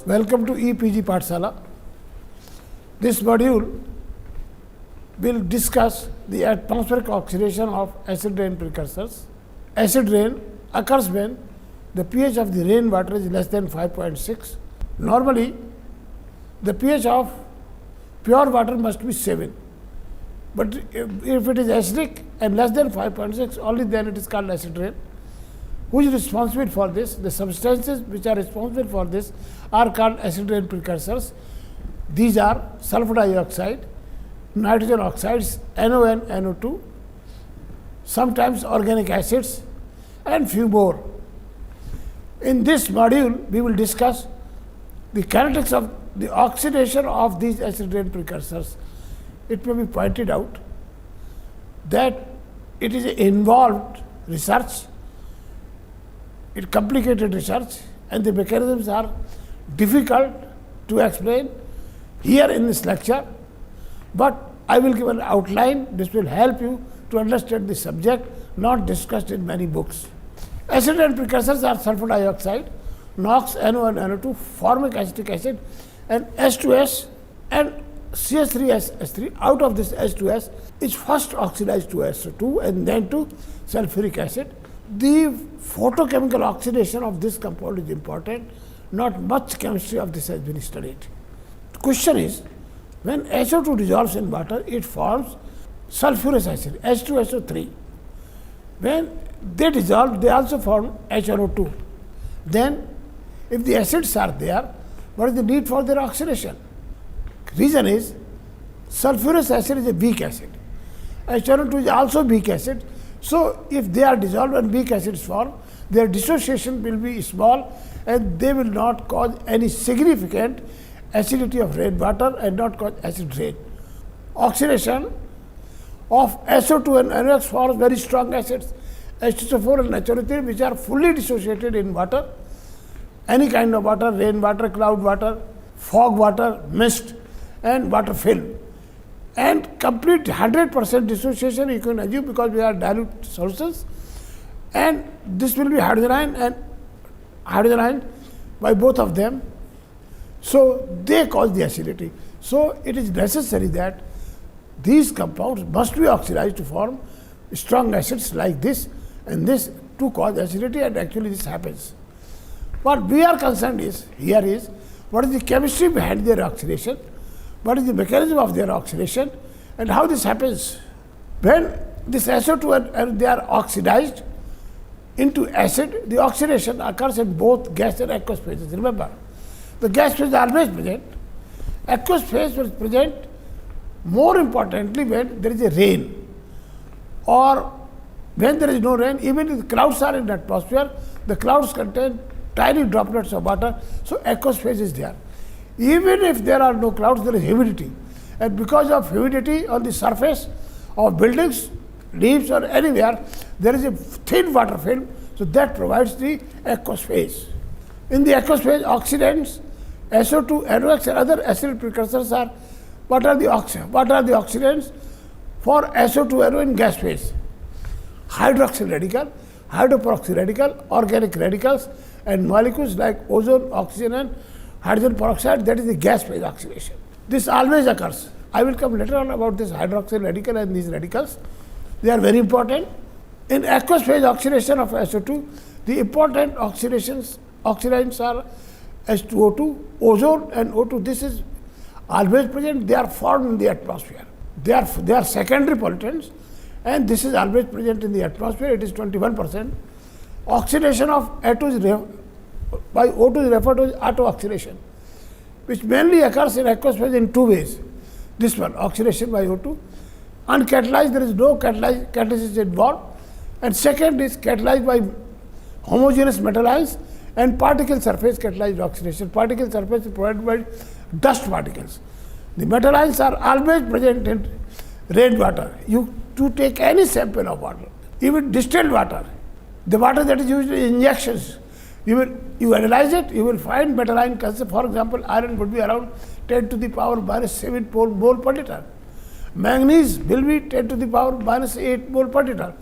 Welcome to EPG Pathshala. This module will discuss the atmospheric oxidation of acid rain precursors. Acid rain occurs when the pH of the rainwater is less than 5.6. Normally, the pH of pure water must be 7. But if it is acidic and less than 5.6, only then it is called acid rain. Who is responsible for this? The substances which are responsible for this are called acid rain precursors. These are sulfur dioxide, nitrogen oxides, NO and NO2, sometimes organic acids, and few more. In this module, we will discuss the kinetics of the oxidation of these acid rain precursors. It may be pointed out that it is involved research, it complicated research, and the mechanisms are difficult to explain here in this lecture, but I will give an outline. This will help you to understand the subject not discussed in many books. Acid rain precursors are sulfur dioxide, NOx, NO and NO2, formic acetic acid, and H2S and CH3S3. Out of this H2S is first oxidized to SO2 and then to sulfuric acid. The photochemical oxidation of this compound is important. Not much chemistry of this has been studied. The question is, when SO2 dissolves in water, it forms sulfurous acid, H2SO3. When they dissolve, they also form HNO2. Then, if the acids are there, what is the need for their oxidation? Reason is, sulfurous acid is a weak acid. HNO2 is also weak acid. So, if they are dissolved and weak acids form, their dissociation will be small and they will not cause any significant acidity of rainwater and not cause acid rain. Oxidation of SO2 and NOx forms very strong acids, H2SO4 and HNO3, which are fully dissociated in water, any kind of water, rainwater, cloud water, fog water, mist, and water film. And complete 100% dissociation you can assume because we are dilute solutions, and this will be hydrogenized by both of them. So, they cause the acidity. So, it is necessary that these compounds must be oxidized to form strong acids like this and this to cause acidity, and actually this happens. What we are concerned is, here is, what is the chemistry behind their oxidation, what is the mechanism of their oxidation, and how this happens. When this SO2 and they are oxidized into acid, the oxidation occurs in both gas and aqueous phases. Remember, the gas phase is always present, aqueous phase is present more importantly when there is a rain, or when there is no rain. Even if the clouds are in the atmosphere, the clouds contain tiny droplets of water, so aqueous phase is there. Even if there are no clouds, there is humidity, and because of humidity on the surface of buildings, leaves or anywhere, there is a thin water film, so that provides the aqueous phase. In the aqueous phase, oxidants, SO2, NOx and other acid precursors are, what are the oxidants for SO2, NO in gas phase? Hydroxyl radical, hydroperoxy radical, organic radicals, and molecules like ozone, oxygen and hydrogen peroxide, that is the gas phase oxidation. This always occurs. I will come later on about this hydroxyl radical and these radicals. They are very important. In aqueous phase oxidation of SO2, the important oxidants are H2O2, ozone and O2. This is always present. They are formed in the atmosphere. They are secondary pollutants, and this is always present in the atmosphere. It is 21%. Oxidation of O2 by O2 is referred to as auto-oxidation, which mainly occurs in aqueous phase in two ways. This one, oxidation by O2. Uncatalyzed, there is no catalysis involved. And second is catalyzed by homogeneous metal ions and particle surface catalyzed oxidation. Particle surface is provided by dust particles. The metal ions are always present in rainwater. You to take any sample of water, even distilled water, the water that is used in injections, you analyze it, you will find metal ion concept. For example, iron would be around 10 to the power minus 7 mole per liter. Manganese will be 10 to the power minus 8 mole per liter.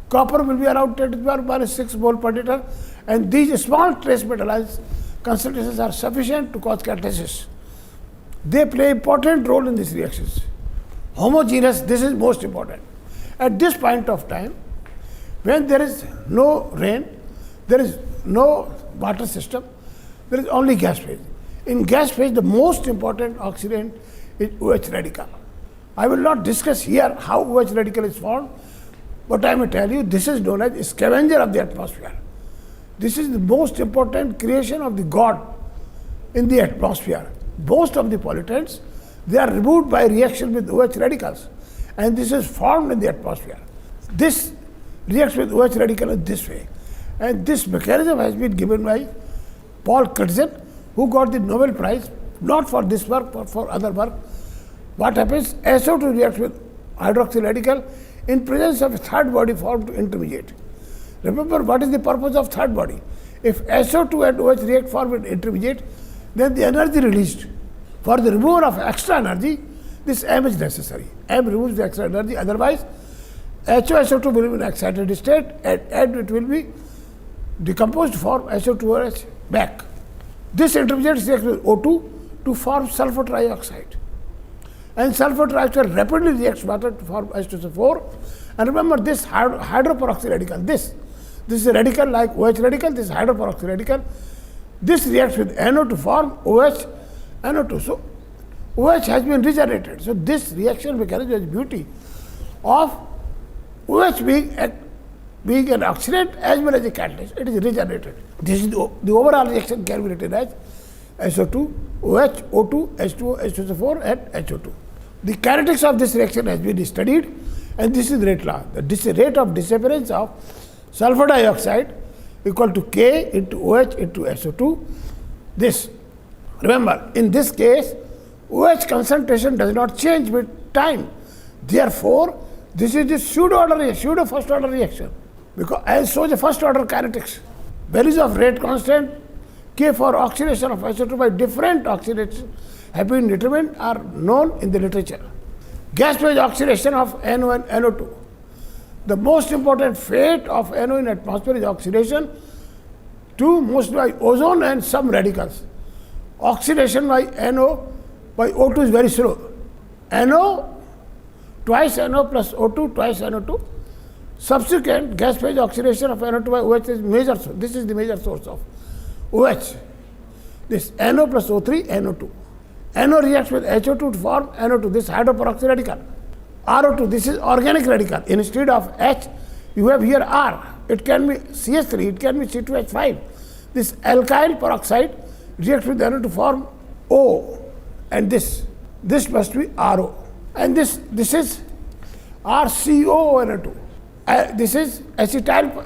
Copper will be around 10 to the power minus 6 mole per liter. And these small trace metal ions concentrations are sufficient to cause catalysis. They play important role in these reactions. Homogeneous, this is most important. At this point of time, when there is no rain, there is no water system, there is only gas phase. In gas phase, the most important oxidant is OH radical. I will not discuss here how OH radical is formed, but I may tell you this is known as scavenger of the atmosphere. This is the most important creation of the God in the atmosphere. Most of the pollutants, they are removed by reaction with OH radicals, and this is formed in the atmosphere. This reacts with OH radical in this way, and this mechanism has been given by Paul Crutzen, who got the Nobel Prize, not for this work, but for other work. What happens? SO2 reacts with hydroxy radical in presence of a third body formed to intermediate. Remember, what is the purpose of third body? If SO2 and OH react form with intermediate, then the energy released. For the removal of extra energy, this M is necessary. M removes the extra energy, otherwise HOSO2 will be in excited state and it will be decomposed to form SO2OH back. This intermediate reacts with O2 to form sulfur trioxide. And sulfur trioxide rapidly reacts water to form H2SO4. And remember this hydroperoxide radical, this is a radical like OH radical, this is hydroperoxide radical. This reacts with NO to form OH, NO2. So OH has been regenerated. So this reaction mechanism is beauty of OH being an oxidant as well as a catalyst. It is regenerated. This is the overall reaction can be written as SO2, OH, O2, H2O, H2SO4 and HO2. The kinetics of this reaction has been studied, and this is rate law. The rate of disappearance of sulfur dioxide equal to K into OH into SO2. This, remember, in this case, OH concentration does not change with time. Therefore, this is the pseudo first order reaction, because as shows the first order kinetics. Values of rate constant K for oxidation of SO2 by different oxidation have been determined are known in the literature. Gas phase oxidation of NO and NO2. The most important fate of NO in atmosphere is oxidation to mostly by ozone and some radicals. Oxidation by NO by O2 is very slow. NO, twice NO plus O2, twice NO2. Subsequent gas phase oxidation of NO2 by OH is major source. This is the major source of OH. This NO plus O3, NO2. NO reacts with HO2 to form NO2. This hydroperoxide radical. RO2, this is organic radical. Instead of H, you have here R. It can be CH3, it can be C2H5. This alkyl peroxide reacts with NO to form O. And this must be RO. And this is RCONO2. This is acetyl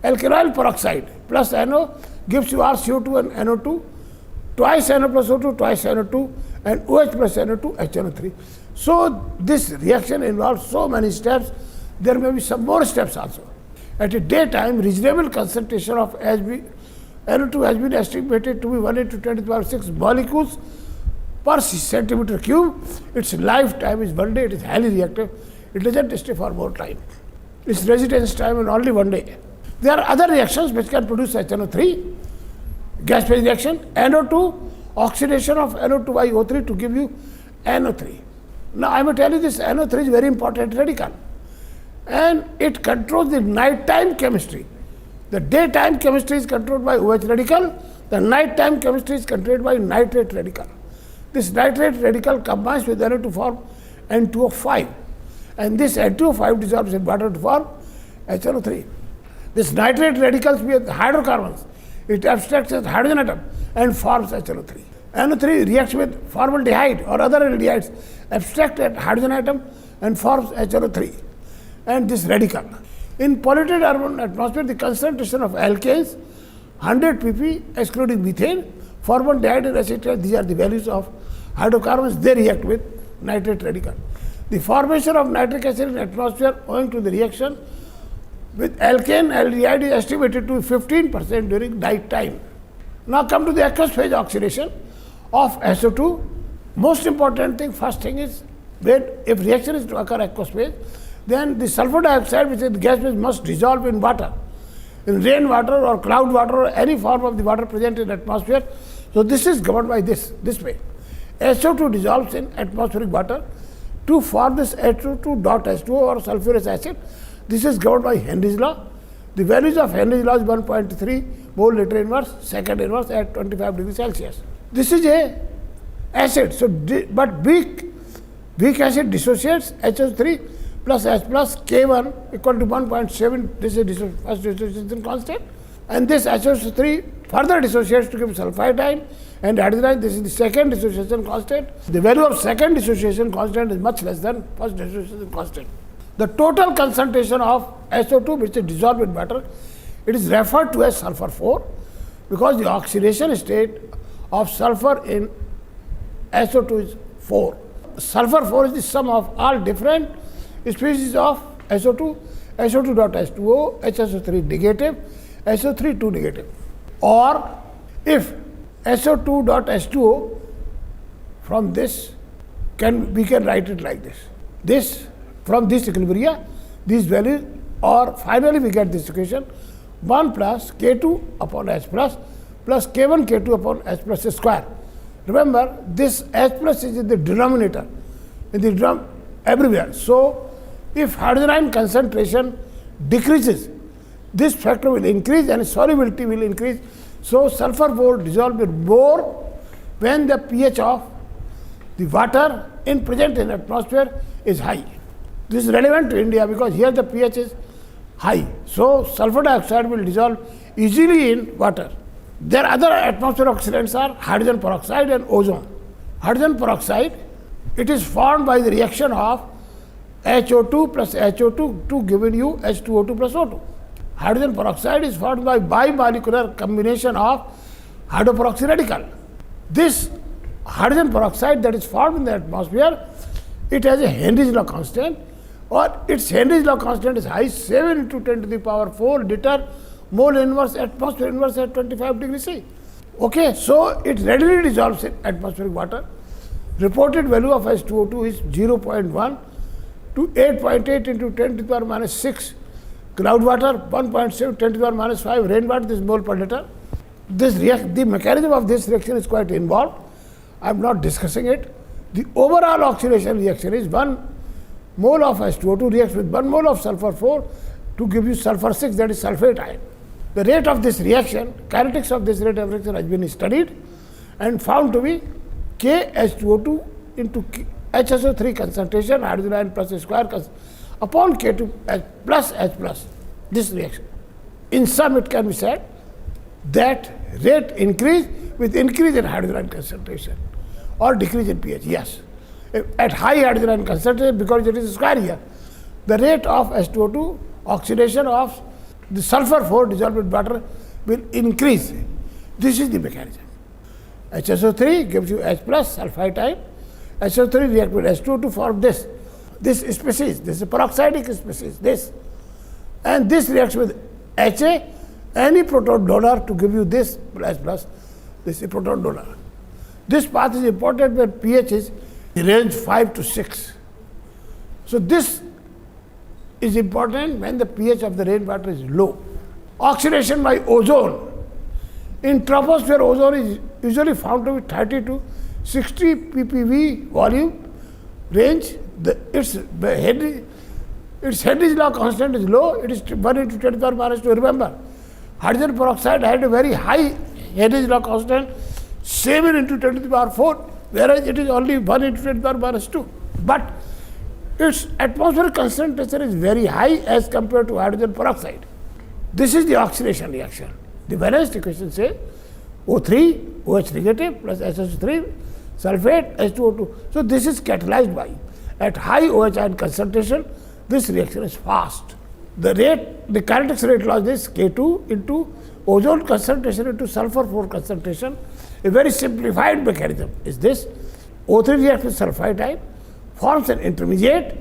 alkyl peroxide plus NO gives you RCO2 and NO2, twice NO plus O2, twice NO2, and OH plus NO2, HNO3. So this reaction involves so many steps. There may be some more steps also. At a daytime, reasonable concentration of NO2 has been estimated to be 1 into 10 to the power 6 molecules per centimeter cube. Its lifetime is 1 day. It is highly reactive. It doesn't stay for more time. Its residence time is only 1 day. There are other reactions which can produce HNO3, gas phase reaction, NO2, oxidation of NO2 by O3 to give you NO3. Now I will tell you this NO3 is very important radical, and it controls the nighttime chemistry. The daytime chemistry is controlled by OH radical, the nighttime chemistry is controlled by nitrate radical. This nitrate radical combines with NO to form N2O5, and this N2O5 dissolves in water to form HNO3. This nitrate radicals with hydrocarbons. It abstracts as hydrogen atom and forms HNO3. NO3 reacts with formaldehyde or other aldehydes, abstract at hydrogen atom and forms HNO3. And this radical. In polluted urban atmosphere, the concentration of alkanes, 100 pp excluding methane, formaldehyde and acetate, these are the values of hydrocarbons, they react with nitrate radical. The formation of nitric acid in atmosphere owing to the reaction with alkane aldehyde is estimated to be 15% during night time. Now come to the aqueous phase oxidation of SO2. Most important thing, first thing is, when if reaction is to occur aqueous phase, then the sulfur dioxide, which is the gas phase, must dissolve in water. in rainwater or cloud water or any form of the water present in atmosphere. So this is governed by this way. SO2 dissolves in atmospheric water to form this H2 dot H2O or sulfurous acid. This is governed by Henry's law. The values of Henry's law is 1.3 mole liter inverse, second inverse at 25 degrees Celsius. This is a acid. So, but weak acid dissociates HO3 plus H plus K1 equal to 1.7. This is first dissociation constant, and this HO3 further dissociates to give sulfide ion and hydrogen. This is the second dissociation constant. The value of second dissociation constant is much less than first dissociation constant. The total concentration of SO2 which is dissolved in water, it is referred to as sulfur 4 because the oxidation state of sulfur in SO2 is 4. Sulfur 4 is the sum of all different species of SO2, SO2 dot H2O, HSO3 negative, SO3 2 negative. Or if SO2 dot H2O from this, we can write it like this. From this equilibria, these values, or finally we get this equation 1 plus K2 upon H plus K1 K2 upon H plus square. Remember, this H plus is in the denominator, in the drum everywhere. So, if hydrogen ion concentration decreases, this factor will increase and solubility will increase. So, sulfur 4 dissolves more when the pH of the water present in atmosphere is high. This is relevant to India because here the pH is high. So, sulfur dioxide will dissolve easily in water. Their other atmospheric oxidants are hydrogen peroxide and ozone. Hydrogen peroxide, it is formed by the reaction of HO2 plus HO2 to give you H2O2 plus O2. Hydrogen peroxide is formed by bimolecular combination of hydroperoxy radical. This hydrogen peroxide that is formed in the atmosphere, it has a Henry's law constant, or its Henry's law constant is high, 7 into 10 to the power 4 liter mole inverse atmosphere inverse at 25 degrees C. Okay, so it readily dissolves in atmospheric water. Reported value of H2O2 is 0.1 to 8.8 into 10 to the power minus 6 cloud water, 1.7 10 to the power minus 5 rainwater, this mole per liter. The mechanism of this reaction is quite involved. I am not discussing it. The overall oxidation reaction is 1 mole of H2O2 reacts with 1 mole of sulfur 4 to give you sulfur 6, that is sulfate ion. The rate of this reaction, kinetics of this rate of reaction has been studied and found to be KH2O2 into HSO3 concentration, hydrogen ion plus square upon K2 H plus, this reaction. In sum, it can be said that rate increase with increase in hydrogen ion concentration or decrease in pH, yes. At high hydrogen ion concentration, because it is square here, the rate of H2O2 oxidation of the sulfur 4 dissolved with water will increase. This is the mechanism. HSO3 gives you H plus sulfite ion. HSO3 reacts with H2O to form this species. This is a peroxidic species, this. And this reacts with HA, any proton donor to give you this plus, this is a proton donor. This path is important when pH is range 5 to 6. So, this is important when the pH of the rainwater is low. Oxidation by ozone. In troposphere, ozone is usually found to be 30 to 60 ppb volume range. Its Henry's law constant is low, it is 1 into 10 to the power minus 2. Remember, hydrogen peroxide had a very high Henry's law constant, 7 into 10 to the power 4, whereas it is only 1 into 10 to the power minus 2. But its atmospheric concentration is very high as compared to hydrogen peroxide. This is the oxidation reaction. The balanced equation says O3, OH negative plus SO3, sulfate, H2O2. So, this is catalyzed by. At high OH ion concentration, this reaction is fast. The kinetics rate law is K2 into ozone concentration into sulfur 4 concentration. A very simplified mechanism is this. O3 reacts with sulfite ion, forms an intermediate,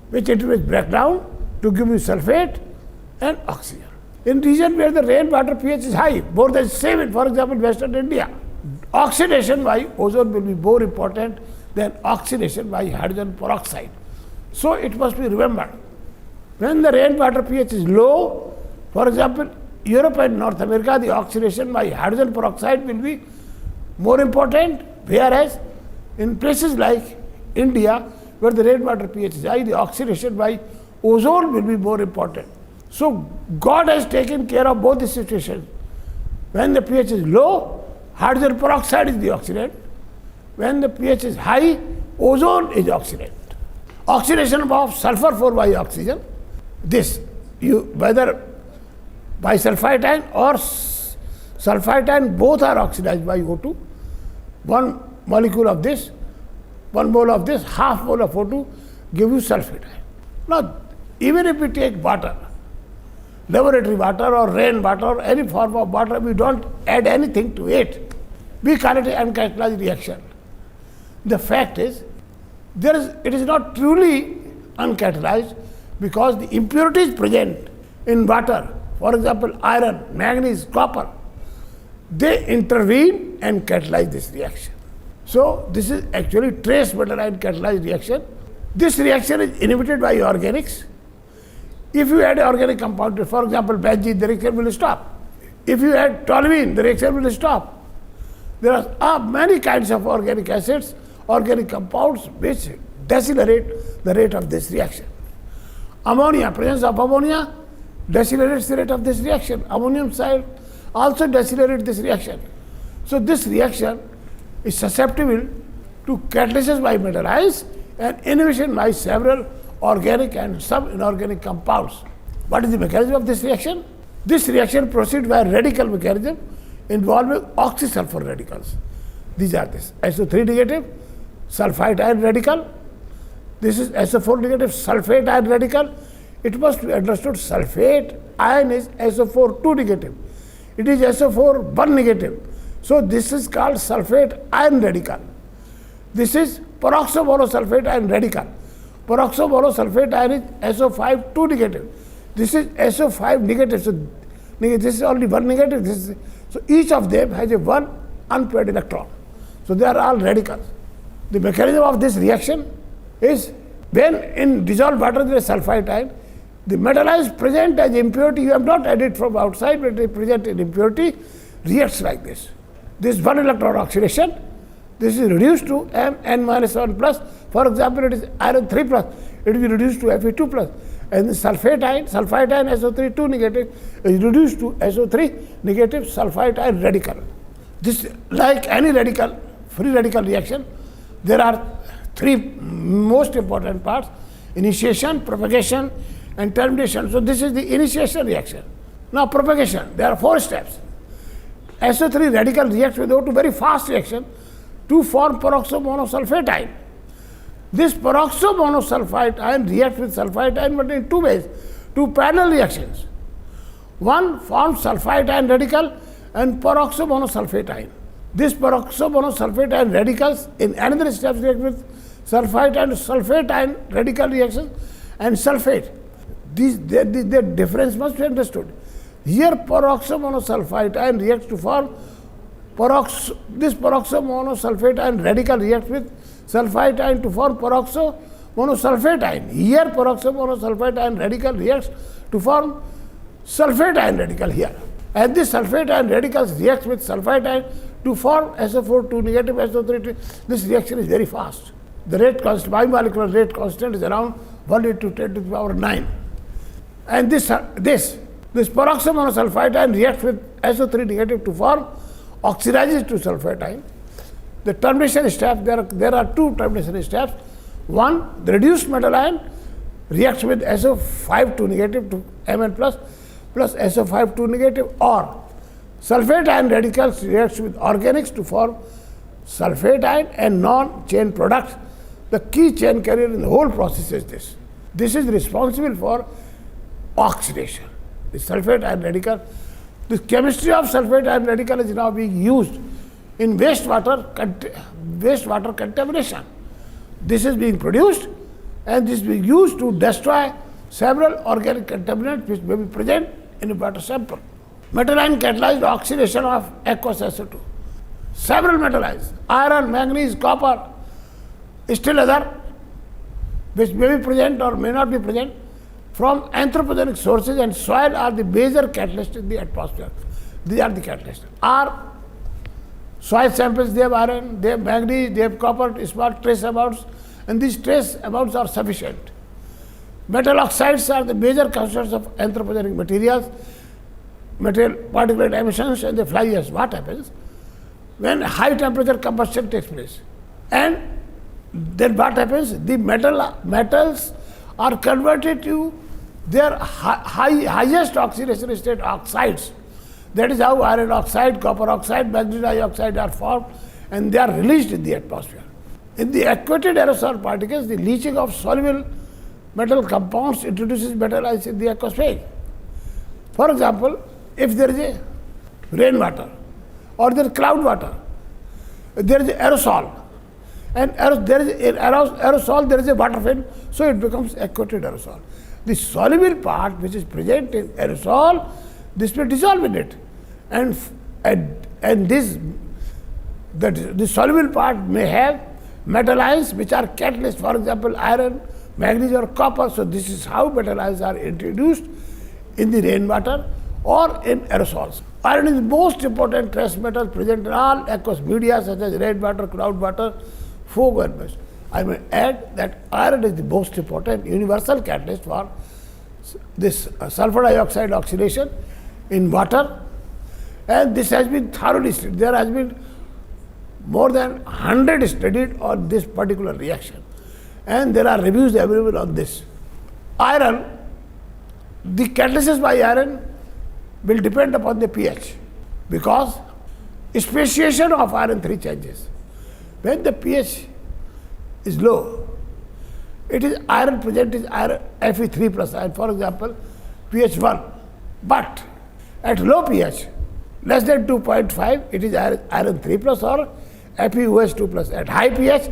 which intermediate break down to give you sulfate and oxygen. In region where the rainwater pH is high, more than 7, for example, Western India, oxidation by ozone will be more important than oxidation by hydrogen peroxide. So, it must be remembered, when the rainwater pH is low, for example, Europe and North America, the oxidation by hydrogen peroxide will be more important, whereas in places like India, where the rainwater pH is high, the oxidation by ozone will be more important. So God has taken care of both the situations. When the pH is low, hydrogen peroxide is the oxidant. When the pH is high, ozone is oxidant. Oxidation of sulfur 4 by oxygen, this, whether bisulfite or sulfite ion, both are oxidized by O2. One molecule of this, 1 mole of this, half mole of O2 give you sulfate ion. Now, even if we take water, laboratory water or rain water or any form of water, we don't add anything to it. We call it an uncatalyzed reaction. The fact is, it is not truly uncatalyzed because the impurities present in water, for example, iron, manganese, copper, they intervene and catalyze this reaction. So this is actually trace metal ion catalyzed reaction. This reaction is inhibited by organics. If you add organic compound, for example, benzene, the reaction will stop. If you add toluene, the reaction will stop. There are many kinds of organic acids, organic compounds which decelerate the rate of this reaction. Ammonia, presence of ammonia decelerates the rate of this reaction. Ammonium salt also decelerates this reaction. So this reaction is susceptible to catalysis by metal ions and inhibition by several organic and some inorganic compounds. What is the mechanism of this reaction? This reaction proceeds by a radical mechanism involving oxysulfur radicals. These are this SO3 negative, sulfite ion radical. This is SO4 negative, sulfate ion radical. It must be understood sulfate ion is SO4 2 negative. It is SO4 1 negative. So this is called sulfate ion radical. This is peroxomonosulfate ion radical. Peroxomonosulfate ion is SO5 2 negative. This is SO5 negative. So this is only 1 negative. So each of them has a 1 unpaired electron. So they are all radicals. The mechanism of this reaction is when in dissolved water there is sulfite ion, the metal ions present as impurity, you have not added from outside, but they present in impurity, reacts like this. This 1 electron oxidation, this is reduced to Mn-1 plus. For example, it is iron 3 plus, it will be reduced to Fe2 plus. And the sulfite ion SO3 2 negative is reduced to SO3 negative sulfite ion radical. This, like any radical, free radical reaction, there are 3 most important parts: initiation, propagation, and termination. So this is the initiation reaction. Now propagation, there are 4 steps. SO3 radical reacts with O2, very fast reaction, to form peroxomonosulfate ion. This peroxomonosulfite ion reacts with sulfite ion, but in 2 ways, 2 parallel reactions. One forms sulfite ion radical and peroxomonosulfate ion. This peroxomonosulfate ion radicals in another step react with sulfite and sulfate ion radical reaction and sulfate. The difference must be understood. Here peroxomonosulfite ion reacts to form this peroxomonosulfate ion radical reacts with sulfite ion to form peroxomonosulfate ion. Here peroxomonosulfate ion radical reacts to form sulfate ion radical here. And this sulfate ion radicals reacts with sulfite ion to form SO4 2 negative, SO3 2. This reaction is very fast. The rate constant, bimolecular rate constant is around 1 into 10 to the power 9. And this peroxomonosulfite ion reacts with SO3 negative to form oxidizes to sulfate ion. The termination steps, there are 2 termination steps. One, the reduced metal ion reacts with SO5 2 negative to Mn plus SO5 2 negative, or sulfate ion radicals reacts with organics to form sulfate ion and non-chain products. The key chain carrier in the whole process is this. This is responsible for oxidation. The sulfate ion radical, the chemistry of sulfate ion radical is now being used in wastewater contamination. This is being produced and this is being used to destroy several organic contaminants which may be present in a water sample. Metal ion catalyzed oxidation of aqueous SO2. Several metal ions, iron, manganese, copper, still other, which may be present or may not be present, from anthropogenic sources, and soil are the major catalysts in the atmosphere. These are the catalysts. Our soil samples, they have iron, they have manganese, they have copper, small trace amounts, and these trace amounts are sufficient. Metal oxides are the major constituents of anthropogenic materials, material particulate emissions, and they fly us. What happens when high temperature combustion takes place? And then what happens? The metals are converted to their highest oxidation state, oxides. That is how iron oxide, copper oxide, magnesium dioxide are formed, and they are released in the atmosphere. In the aquated aerosol particles, the leaching of soluble metal compounds introduces metal ions in the aquasphere. For example, if there is a rainwater or there is cloud water, there is aerosol, and there is in aerosol there is a water film, so it becomes aquated aerosol. The soluble part which is present in aerosol, this will dissolve in it, and the soluble part may have metal ions which are catalysts, for example iron, magnesium or copper. So this is how metal ions are introduced in the rainwater or in aerosols. Iron is the most important trace metal present in all aqueous media such as rainwater, cloud water, fog and mist. I may add that iron is the most important universal catalyst for this sulfur dioxide oxidation in water, and this has been thoroughly studied. There has been more than 100 studied on this particular reaction, and there are reviews available on this. Iron, the catalysis by iron will depend upon the pH, because speciation of iron 3 changes. When the pH is low, it is iron present is iron Fe3 plus iron, for example pH 1, but at low pH less than 2.5 it is iron 3 plus or FeOH2 plus. At high pH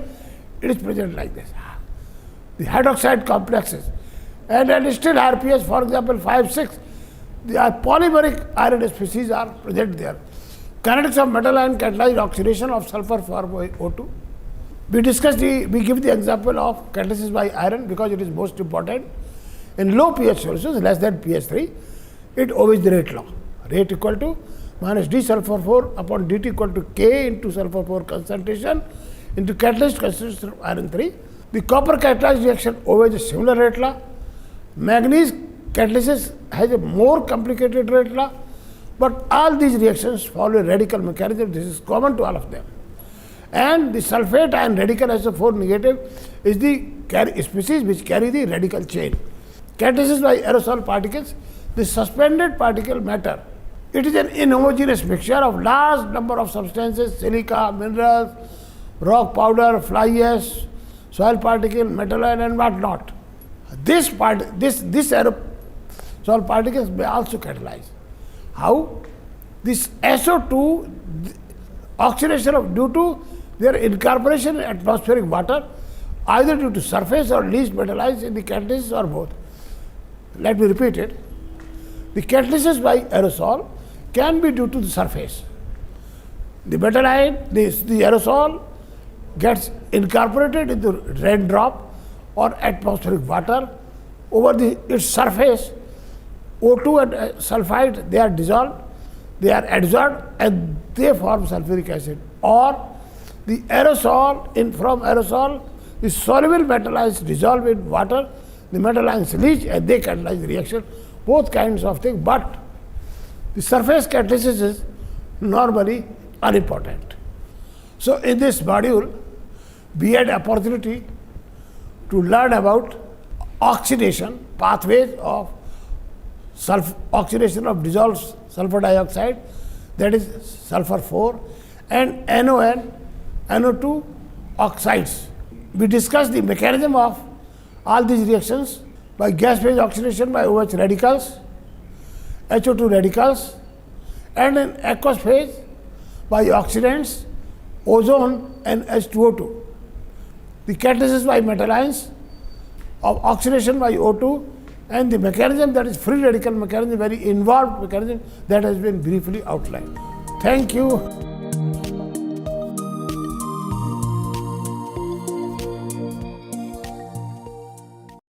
it is present like this, the hydroxide complexes, and at still higher pH, for example 5, 6, the polymeric iron species are present there. Kinetics of metal ion catalyzed oxidation of sulfur formed by O2. We give the example of catalysis by iron because it is most important. In low pH solutions, less than pH 3, it obeys the rate law. Rate equal to minus d sulfur 4 upon dt equal to K into sulfur 4 concentration into catalyst concentration of iron 3. The copper catalyzed reaction obeys a similar rate law. Manganese catalysis has a more complicated rate law, but all these reactions follow a radical mechanism. This is common to all of them. And the sulfate ion radical SO4 negative is the species which carry the radical chain. Catalysis by aerosol particles, the suspended particle matter. It is an inhomogeneous mixture of large number of substances, silica, minerals, rock powder, fly ash, soil particle, metal ion and what not. This aerosol particles may also catalyze. How? This SO2 oxidation of due to their incorporation in atmospheric water, either due to surface or least metal ions in the catalysis or both. Let me repeat it. The catalysis by aerosol can be due to the surface. The metal ion, the aerosol gets incorporated into raindrop or atmospheric water. Over its surface, O2 and sulfide, they are dissolved, they are adsorbed and they form sulfuric acid. Or the aerosol, from aerosol, the soluble metal ions dissolve in water, the metal ions leach and they catalyze the reaction. Both kinds of things, but the surface catalysis is normally unimportant. So in this module, we had opportunity to learn about oxidation, pathways of oxidation of dissolved sulfur dioxide, that is sulfur 4, and NON, NO2 oxides. We discussed the mechanism of all these reactions by gas phase oxidation by OH radicals, HO2 radicals, and in aqueous phase by oxidants, ozone and H2O2. The catalysis by metal ions, of oxidation by O2, and the mechanism, that is free radical mechanism, very involved mechanism, that has been briefly outlined. Thank you.